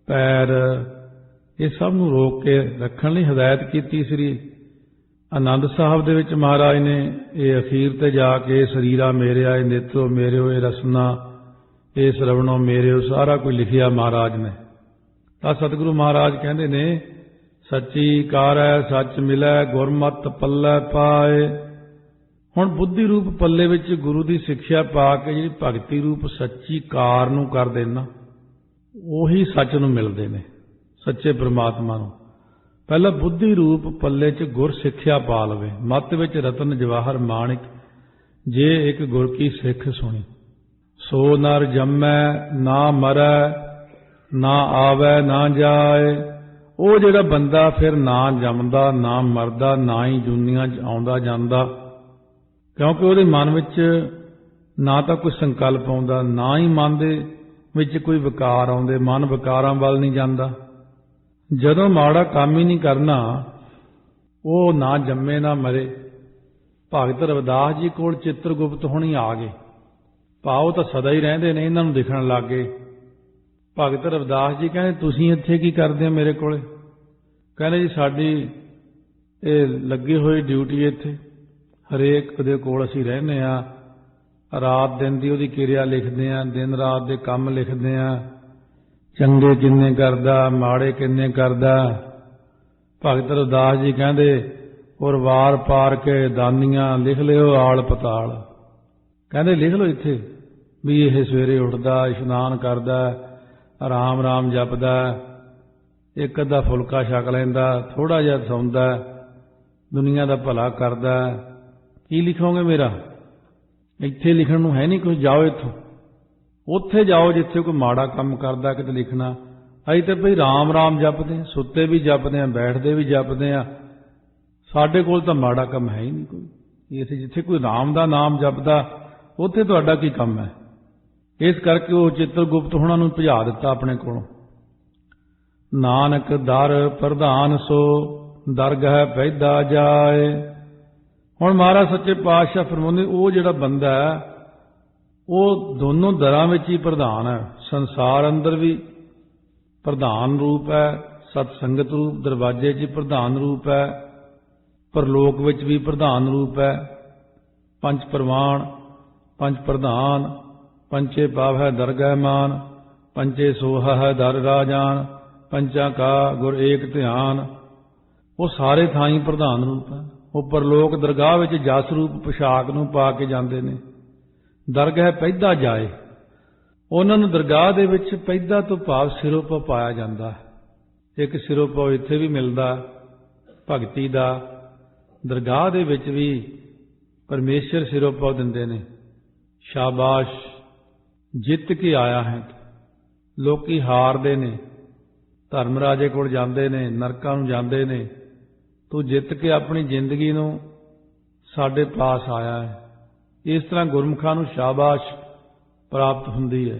ਪੈਰ ਇਹ ਸਭ ਨੂੰ ਰੋਕ ਕੇ ਰੱਖਣ ਲਈ ਹਦਾਇਤ ਕੀਤੀ। ਸ੍ਰੀ ਆਨੰਦ ਸਾਹਿਬ ਦੇ ਵਿੱਚ ਮਹਾਰਾਜ ਨੇ ਇਹ ਅਖੀਰ ਤੇ ਜਾ ਕੇ ਸਰੀਰਾ ਮੇਰਿਆ, ਇਹ ਨੇਤਰੋ ਮੇਰਿਓ, ਇਹ ਰਸਨਾ, ਇਹ ਸਰਵਣੋ ਮੇਰਿਓ ਸਾਰਾ ਕੁਝ ਲਿਖਿਆ ਮਹਾਰਾਜ ਨੇ। ਤਾਂ ਸਤਿਗੁਰੂ ਮਹਾਰਾਜ ਕਹਿੰਦੇ ਨੇ ਸੱਚੀ ਕਾਰੈ ਸੱਚ ਮਿਲੈ ਗੁਰਮਤਿ ਪੱਲੇ ਪਾਏ। ਹੁਣ ਬੁੱਧੀ ਰੂਪ ਪੱਲੇ ਵਿੱਚ ਗੁਰੂ ਦੀ ਸਿੱਖਿਆ ਪਾ ਕੇ ਜਿਹੜੀ ਭਗਤੀ ਰੂਪ ਸੱਚੀ ਕਾਰ ਨੂੰ ਕਰਦੇ ਨਾ, ਉਹੀ ਸੱਚ ਨੂੰ ਮਿਲਦੇ ਨੇ, ਸੱਚੇ ਪ੍ਰਮਾਤਮਾ ਨੂੰ। ਪਹਿਲਾਂ ਬੁੱਧੀ ਰੂਪ ਪੱਲੇ 'ਚ ਗੁਰ ਸਿੱਖਿਆ ਪਾ ਲਵੇ। ਮੱਤ ਵਿੱਚ ਰਤਨ ਜਵਾਹਰ ਮਾਣਿਕ ਜੇ ਇੱਕ ਗੁਰ ਕੀ ਸਿੱਖ ਸੁਣੀ। ਸੋ ਨਰ ਜੰਮੈ ਨਾ ਮਰੈ ਨਾ ਆਵੈ ਨਾ ਜਾਏ। ਉਹ ਜਿਹੜਾ ਬੰਦਾ ਫਿਰ ਨਾ ਜੰਮਦਾ ਨਾ ਮਰਦਾ ਨਾ ਹੀ ਦੁਨੀਆਂ 'ਚ ਆਉਂਦਾ ਜਾਂਦਾ, ਕਿਉਂਕਿ ਉਹਦੇ ਮਨ ਵਿੱਚ ਨਾ ਤਾਂ ਕੋਈ ਸੰਕਲਪ ਆਉਂਦਾ, ਨਾ ਹੀ ਮਨ ਦੇ ਵਿੱਚ ਕੋਈ ਵਿਕਾਰ ਆਉਂਦੇ, ਮਨ ਵਿਕਾਰਾਂ ਵੱਲ ਨਹੀਂ ਜਾਂਦਾ। ਜਦੋਂ ਮਾੜਾ ਕੰਮ ਹੀ ਨਹੀਂ ਕਰਨਾ, ਉਹ ਨਾ ਜੰਮੇ ਨਾ ਮਰੇ। ਭਗਤ ਰਵਿਦਾਸ ਜੀ ਕੋਲ ਚਿੱਤਰਗੁਪਤ ਹੁਣੀ ਆ ਗਏ, ਭਾਵ ਤਾਂ ਸਦਾ ਹੀ ਰਹਿੰਦੇ ਨੇ, ਇਹਨਾਂ ਨੂੰ ਦਿਖਣ ਲੱਗ ਗਏ। ਭਗਤ ਰਵਿਦਾਸ ਜੀ ਕਹਿੰਦੇ ਤੁਸੀਂ ਇੱਥੇ ਕੀ ਕਰਦੇ ਹੋ ਮੇਰੇ ਕੋਲੇ? ਕਹਿੰਦੇ ਜੀ ਸਾਡੀ ਇਹ ਲੱਗੀ ਹੋਈ ਡਿਊਟੀ ਇੱਥੇ, ਹਰੇਕ ਦੇ ਕੋਲ ਅਸੀਂ ਰਹਿੰਦੇ ਹਾਂ, ਰਾਤ ਦਿਨ ਦੀ ਉਹਦੀ ਕਿਰਿਆ ਲਿਖਦੇ ਹਾਂ, ਦਿਨ ਰਾਤ ਦੇ ਕੰਮ ਲਿਖਦੇ ਹਾਂ, ਚੰਗੇ ਕਿੰਨੇ ਕਰਦਾ ਮਾੜੇ ਕਿੰਨੇ ਕਰਦਾ। ਭਗਤ ਰਵਿਦਾਸ ਜੀ ਕਹਿੰਦੇ ਔਰ ਵਾਰ ਪਾਰ ਕੇ ਦਾਨੀਆਂ ਲਿਖ ਲਿਓ ਆਲ ਪਤਾਲ। ਕਹਿੰਦੇ ਲਿਖ ਲਓ ਇੱਥੇ ਵੀ ਇਹ ਸਵੇਰੇ ਉੱਠਦਾ, ਇਸ਼ਨਾਨ ਕਰਦਾ, ਰਾਮ ਰਾਮ ਜਪਦਾ, ਇੱਕ ਅੱਧਾ ਫੁਲਕਾ ਛਕ ਲੈਂਦਾ, ਥੋੜਾ ਜਿਹਾ ਸੌਂਦਾ, ਦੁਨੀਆ ਦਾ ਭਲਾ ਕਰਦਾ। ਕੀ ਲਿਖੋਗੇ ਮੇਰਾ? ਇੱਥੇ ਲਿਖਣ ਨੂੰ ਹੈ ਨਹੀਂ ਕੁਝ, ਜਾਓ ਇੱਥੋਂ। ਉੱਥੇ ਜਾਓ ਜਿੱਥੇ ਕੋਈ ਮਾੜਾ ਕੰਮ ਕਰਦਾ ਕਿਤੇ ਲਿਖਣਾ। ਅਸੀਂ ਤਾਂ ਭਈ ਰਾਮ ਰਾਮ ਜਪਦੇ, ਸੁੱਤੇ ਵੀ ਜਪਦੇ ਹਾਂ, ਬੈਠਦੇ ਵੀ ਜਪਦੇ ਹਾਂ, ਸਾਡੇ ਕੋਲ ਤਾਂ ਮਾੜਾ ਕੰਮ ਹੈ ਹੀ ਨਹੀਂ ਕੋਈ। ਇੱਥੇ ਜਿੱਥੇ ਕੋਈ ਰਾਮ ਦਾ ਨਾਮ ਜਪਦਾ ਉੱਥੇ ਤੁਹਾਡਾ ਕੀ ਕੰਮ ਹੈ? ਇਸ ਕਰਕੇ ਉਹ ਚਿੱਤਰਗੁਪਤ ਉਹਨਾਂ ਨੂੰ ਭਜਾ ਦਿੱਤਾ ਆਪਣੇ ਕੋਲੋਂ। ਨਾਨਕ ਦਰ ਪ੍ਰਧਾਨ ਸੋ ਦਰਗਹਿ ਪੈਦਾ ਜਾਏ। ਹੁਣ ਮਹਾਰਾਜ ਸੱਚੇ ਪਾਤਸ਼ਾਹ ਫਰਮਾਉਂਦੇ ਉਹ ਜਿਹੜਾ ਬੰਦਾ ਹੈ ਉਹ ਦੋਨੋਂ ਦਰਾਂ ਵਿੱਚ ਹੀ ਪ੍ਰਧਾਨ ਹੈ। ਸੰਸਾਰ ਅੰਦਰ ਵੀ ਪ੍ਰਧਾਨ ਰੂਪ ਹੈ, ਸਤ ਸੰਗਤ ਰੂਪ ਦਰਵਾਜ਼ੇ 'ਚ ਪ੍ਰਧਾਨ ਰੂਪ ਹੈ, ਪਰਲੋਕ ਵਿੱਚ ਵੀ ਪ੍ਰਧਾਨ ਰੂਪ ਹੈ। ਪੰਜ ਪ੍ਰਵਾਨ ਪੰਜ ਪ੍ਰਧਾਨ, ਪੰਚੇ ਪਾਵਹਿ ਦਰਗਹਿ ਮਾਨ, ਪੰਚੇ ਸੋਹਾ ਹੈ ਦਰ ਰਾਜਾਨ, ਪੰਚਾਂ ਕਾ ਗੁਰ ਏਕ ਧਿਆਨ। ਉਹ ਸਾਰੇ ਥਾਈਂ ਪ੍ਰਧਾਨ ਰੂਪ ਹੈ। ਉਹ ਪਰਲੋਕ ਦਰਗਾਹ ਵਿੱਚ ਜਸ ਰੂਪ ਪੁਸ਼ਾਕ ਨੂੰ ਪਾ ਕੇ ਜਾਂਦੇ ਨੇ। ਦਰਗਹਿ ਪੈਦਾ ਜਾਏ, ਉਹਨਾਂ ਨੂੰ ਦਰਗਾਹ ਦੇ ਵਿੱਚ ਪੈਦਾ ਤੋਂ ਭਾਵ ਸਿਰੋਂ ਪਾ ਪਾਇਆ ਜਾਂਦਾ। ਇੱਕ ਸਿਰੋਂ ਪਾ ਇੱਥੇ ਵੀ ਮਿਲਦਾ ਭਗਤੀ ਦਾ, ਦਰਗਾਹ ਦੇ ਵਿੱਚ ਵੀ ਪਰਮੇਸ਼ਰ ਸਿਰੋਂ ਪਾ ਦਿੰਦੇ ਨੇ। ਸ਼ਾਬਾਸ਼ ਜਿੱਤ ਕੇ ਆਇਆ ਹੈ। ਲੋਕੀ ਹਾਰਦੇ ਨੇ, ਧਰਮ ਰਾਜੇ ਕੋਲ ਜਾਂਦੇ ਨੇ, ਨਰਕਾਂ ਨੂੰ ਜਾਂਦੇ ਨੇ, ਤੂੰ ਜਿੱਤ ਕੇ ਆਪਣੀ ਜ਼ਿੰਦਗੀ ਨੂੰ ਸਾਡੇ ਪਾਸ ਆਇਆ ਹੈ। ਇਸ ਤਰ੍ਹਾਂ ਗੁਰਮੁਖਾਂ ਨੂੰ ਸ਼ਾਬਾਸ਼ ਪ੍ਰਾਪਤ ਹੁੰਦੀ ਹੈ।